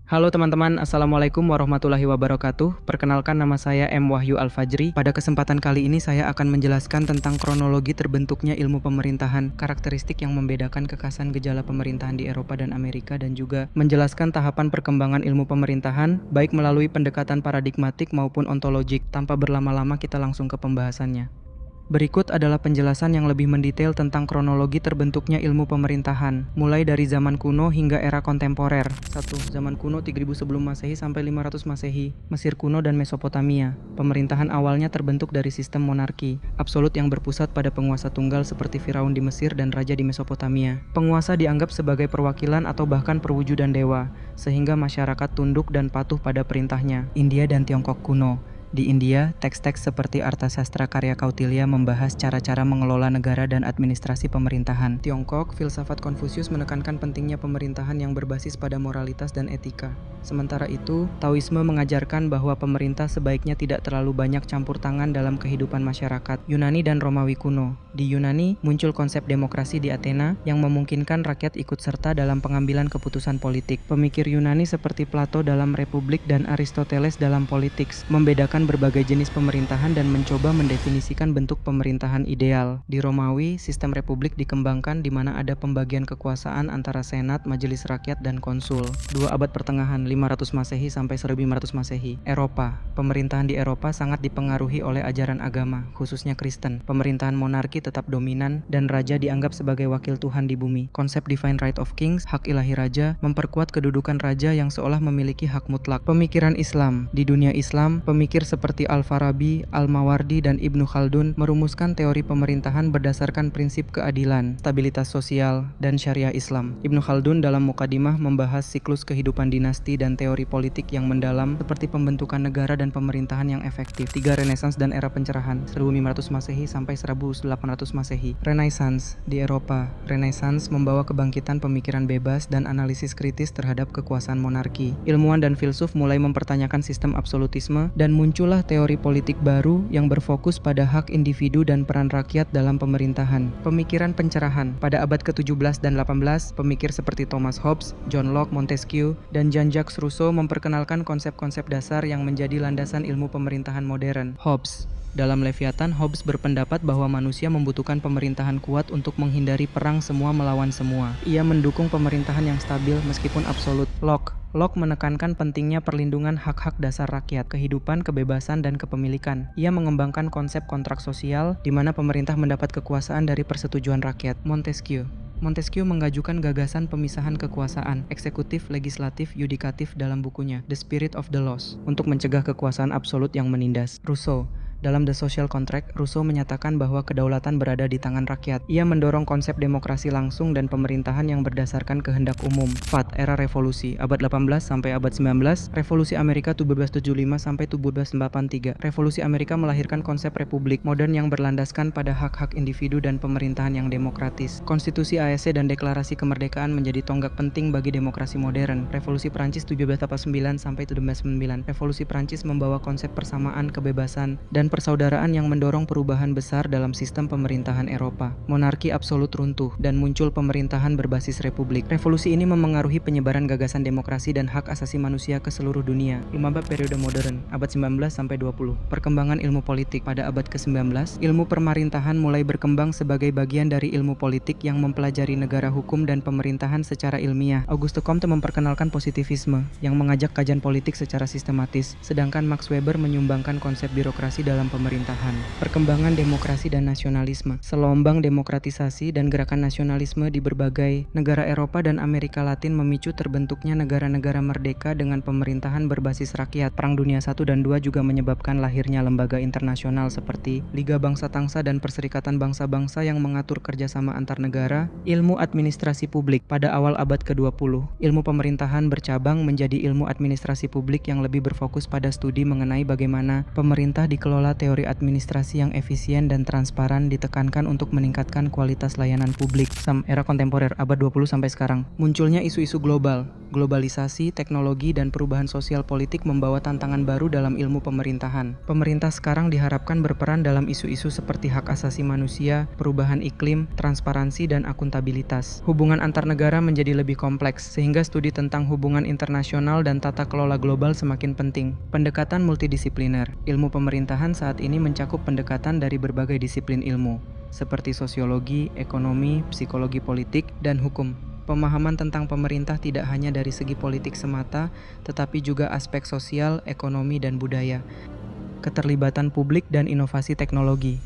Halo teman-teman, Assalamualaikum warahmatullahi wabarakatuh. Perkenalkan, nama saya M. Wahyu Al-Fajri. Pada kesempatan kali ini saya akan menjelaskan tentang kronologi terbentuknya ilmu pemerintahan, karakteristik yang membedakan kekhasan gejala pemerintahan di Eropa dan Amerika, dan juga menjelaskan tahapan perkembangan ilmu pemerintahan, baik melalui pendekatan paradigmatik maupun ontologik. Tanpa berlama-lama kita langsung ke pembahasannya. Berikut adalah penjelasan yang lebih mendetail tentang kronologi terbentuknya ilmu pemerintahan, mulai dari zaman kuno hingga era kontemporer. 1. Zaman kuno 3000 sebelum Masehi sampai 500 Masehi, Mesir kuno dan Mesopotamia. Pemerintahan awalnya terbentuk dari sistem monarki absolut yang berpusat pada penguasa tunggal seperti Firaun di Mesir dan raja di Mesopotamia. Penguasa dianggap sebagai perwakilan atau bahkan perwujudan dewa, sehingga masyarakat tunduk dan patuh pada perintahnya. India dan Tiongkok kuno. Di India, teks-teks seperti Arthasastra karya Kautilya membahas cara-cara mengelola negara dan administrasi pemerintahan. Tiongkok, filsafat Konfusius menekankan pentingnya pemerintahan yang berbasis pada moralitas dan etika. Sementara itu, Taoisme mengajarkan bahwa pemerintah sebaiknya tidak terlalu banyak campur tangan dalam kehidupan masyarakat. Yunani dan Romawi kuno. Di Yunani, muncul konsep demokrasi di Athena yang memungkinkan rakyat ikut serta dalam pengambilan keputusan politik. Pemikir Yunani seperti Plato dalam Republik dan Aristoteles dalam Politics membedakan berbagai jenis pemerintahan dan mencoba mendefinisikan bentuk pemerintahan ideal. Di Romawi, sistem republik dikembangkan di mana ada pembagian kekuasaan antara senat, majelis rakyat, dan konsul. 2 abad pertengahan 500 Masehi sampai 1500 Masehi. Eropa. Pemerintahan di Eropa sangat dipengaruhi oleh ajaran agama, khususnya Kristen. Pemerintahan monarki tetap dominan dan raja dianggap sebagai wakil Tuhan di bumi. Konsep divine right of kings, hak ilahi raja, memperkuat kedudukan raja yang seolah memiliki hak mutlak. Pemikiran Islam. Di dunia Islam, pemikir seperti Al-Farabi, Al-Mawardi, dan Ibnu Khaldun merumuskan teori pemerintahan berdasarkan prinsip keadilan, stabilitas sosial, dan syariah Islam. Ibnu Khaldun dalam Mukadimah membahas siklus kehidupan dinasti dan teori politik yang mendalam seperti pembentukan negara dan pemerintahan yang efektif. 3. Renaissance dan era pencerahan 1500 Masehi sampai 1800 Masehi. Renaissance di Eropa. Renaissance membawa kebangkitan pemikiran bebas dan analisis kritis terhadap kekuasaan monarki. Ilmuwan dan filsuf mulai mempertanyakan sistem absolutisme dan muncullah teori politik baru yang berfokus pada hak individu dan peran rakyat dalam pemerintahan. Pemikiran pencerahan. Pada abad ke-17 dan 18, pemikir seperti Thomas Hobbes, John Locke, Montesquieu, dan Jean-Jacques Rousseau memperkenalkan konsep-konsep dasar yang menjadi landasan ilmu pemerintahan modern. Hobbes. Dalam Leviathan, Hobbes berpendapat bahwa manusia membutuhkan pemerintahan kuat untuk menghindari perang semua melawan semua. Ia mendukung pemerintahan yang stabil meskipun absolut. Locke menekankan pentingnya perlindungan hak-hak dasar rakyat, kehidupan, kebebasan, dan kepemilikan. Ia mengembangkan konsep kontrak sosial, di mana pemerintah mendapat kekuasaan dari persetujuan rakyat. Montesquieu mengajukan gagasan pemisahan kekuasaan, eksekutif, legislatif, yudikatif dalam bukunya The Spirit of the Laws, untuk mencegah kekuasaan absolut yang menindas. Rousseau. Dalam The Social Contract, Rousseau menyatakan bahwa kedaulatan berada di tangan rakyat. Ia mendorong konsep demokrasi langsung dan pemerintahan yang berdasarkan kehendak umum. Era revolusi, abad 18 sampai abad 19, Revolusi Amerika 1775 sampai 1783. Revolusi Amerika melahirkan konsep republik modern yang berlandaskan pada hak-hak individu dan pemerintahan yang demokratis. Konstitusi AEC dan Deklarasi Kemerdekaan menjadi tonggak penting bagi demokrasi modern. Revolusi Prancis 1789 sampai 1799. Revolusi Prancis membawa konsep persamaan, kebebasan, dan persaudaraan yang mendorong perubahan besar dalam sistem pemerintahan Eropa. Monarki absolut runtuh dan muncul pemerintahan berbasis republik. Revolusi ini memengaruhi penyebaran gagasan demokrasi dan hak asasi manusia ke seluruh dunia. Lumaba periode modern, abad 19 sampai 20. Perkembangan ilmu politik. Pada abad ke-19, ilmu pemerintahan mulai berkembang sebagai bagian dari ilmu politik yang mempelajari negara hukum dan pemerintahan secara ilmiah. Auguste Comte memperkenalkan positivisme yang mengajak kajian politik secara sistematis, sedangkan Max Weber menyumbangkan konsep birokrasi dalam pemerintahan. Perkembangan demokrasi dan nasionalisme. Selombang demokratisasi dan gerakan nasionalisme di berbagai negara Eropa dan Amerika Latin memicu terbentuknya negara-negara merdeka dengan pemerintahan berbasis rakyat. Perang Dunia I dan II juga menyebabkan lahirnya lembaga internasional seperti Liga Bangsa-Tangsa dan Perserikatan Bangsa-Bangsa yang mengatur kerjasama antar negara. Ilmu administrasi publik. Pada awal abad ke-20, ilmu pemerintahan bercabang menjadi ilmu administrasi publik yang lebih berfokus pada studi mengenai bagaimana pemerintah dikelola pola teori administrasi yang efisien dan transparan ditekankan untuk meningkatkan kualitas layanan publik. Era kontemporer abad 20 sampai sekarang. Munculnya isu-isu global, globalisasi, teknologi, dan perubahan sosial politik membawa tantangan baru dalam ilmu pemerintahan. Pemerintah sekarang diharapkan berperan dalam isu-isu seperti hak asasi manusia, perubahan iklim, transparansi, dan akuntabilitas. Hubungan antar negara menjadi lebih kompleks, sehingga studi tentang hubungan internasional dan tata kelola global semakin penting. Pendekatan multidisipliner. Ilmu pemerintahan saat ini mencakup pendekatan dari berbagai disiplin ilmu, seperti sosiologi, ekonomi, psikologi politik, dan hukum. Pemahaman tentang pemerintah tidak hanya dari segi politik semata, tetapi juga aspek sosial, ekonomi, dan budaya. Keterlibatan publik dan inovasi teknologi.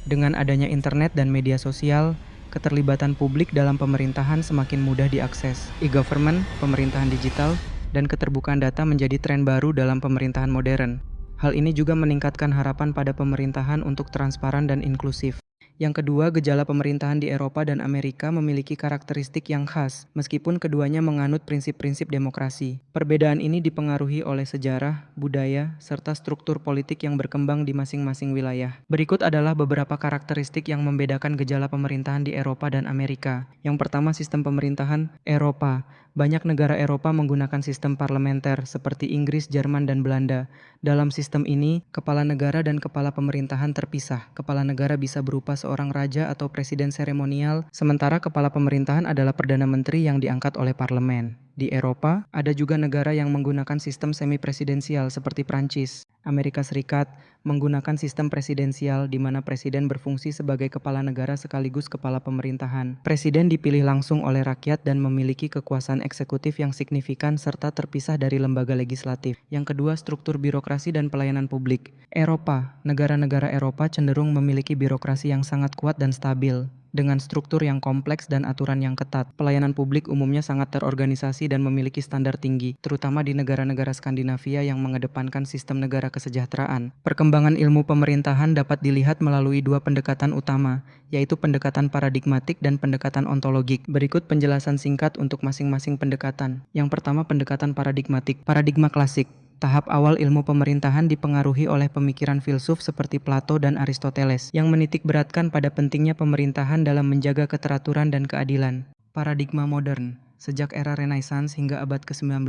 Dengan adanya internet dan media sosial, keterlibatan publik dalam pemerintahan semakin mudah diakses. E-government, pemerintahan digital, dan keterbukaan data menjadi tren baru dalam pemerintahan modern. Hal ini juga meningkatkan harapan pada pemerintahan untuk transparan dan inklusif. Yang kedua, gejala pemerintahan di Eropa dan Amerika memiliki karakteristik yang khas, meskipun keduanya menganut prinsip-prinsip demokrasi. Perbedaan ini dipengaruhi oleh sejarah, budaya, serta struktur politik yang berkembang di masing-masing wilayah. Berikut adalah beberapa karakteristik yang membedakan gejala pemerintahan di Eropa dan Amerika. Yang pertama, sistem pemerintahan Eropa. Banyak negara Eropa menggunakan sistem parlementer seperti Inggris, Jerman, dan Belanda. Dalam sistem ini, kepala negara dan kepala pemerintahan terpisah. Kepala negara bisa berupa seorang raja atau presiden seremonial, sementara kepala pemerintahan adalah perdana menteri yang diangkat oleh parlemen. Di Eropa, ada juga negara yang menggunakan sistem semi-presidensial seperti Prancis. Amerika Serikat menggunakan sistem presidensial di mana presiden berfungsi sebagai kepala negara sekaligus kepala pemerintahan. Presiden dipilih langsung oleh rakyat dan memiliki kekuasaan eksekutif yang signifikan serta terpisah dari lembaga legislatif. Yang kedua, struktur birokrasi dan pelayanan publik. Eropa, negara-negara Eropa cenderung memiliki birokrasi yang sangat kuat dan stabil, dengan struktur yang kompleks dan aturan yang ketat. Pelayanan publik umumnya sangat terorganisasi dan memiliki standar tinggi, terutama di negara-negara Skandinavia yang mengedepankan sistem negara kesejahteraan. Perkembangan ilmu pemerintahan dapat dilihat melalui dua pendekatan utama, yaitu pendekatan paradigmatik dan pendekatan ontologik. Berikut penjelasan singkat untuk masing-masing pendekatan. Yang pertama, pendekatan paradigmatik. Paradigma klasik. Tahap awal ilmu pemerintahan dipengaruhi oleh pemikiran filsuf seperti Plato dan Aristoteles, yang menitikberatkan pada pentingnya pemerintahan dalam menjaga keteraturan dan keadilan. Paradigma modern. Sejak era Renaissance hingga abad ke-19,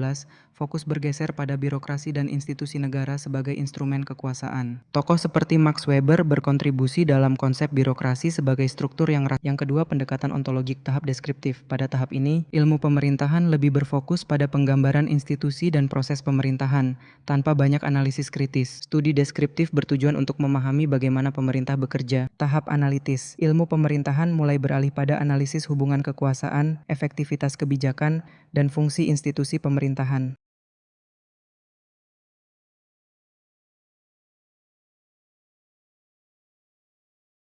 fokus bergeser pada birokrasi dan institusi negara sebagai instrumen kekuasaan. Tokoh seperti Max Weber berkontribusi dalam konsep birokrasi sebagai struktur yang rasional. Yang kedua, pendekatan ontologik tahap deskriptif. Pada tahap ini, ilmu pemerintahan lebih berfokus pada penggambaran institusi dan proses pemerintahan, tanpa banyak analisis kritis. Studi deskriptif bertujuan untuk memahami bagaimana pemerintah bekerja. Tahap analitis. Ilmu pemerintahan mulai beralih pada analisis hubungan kekuasaan, efektivitas kebijakan, dan fungsi institusi pemerintahan.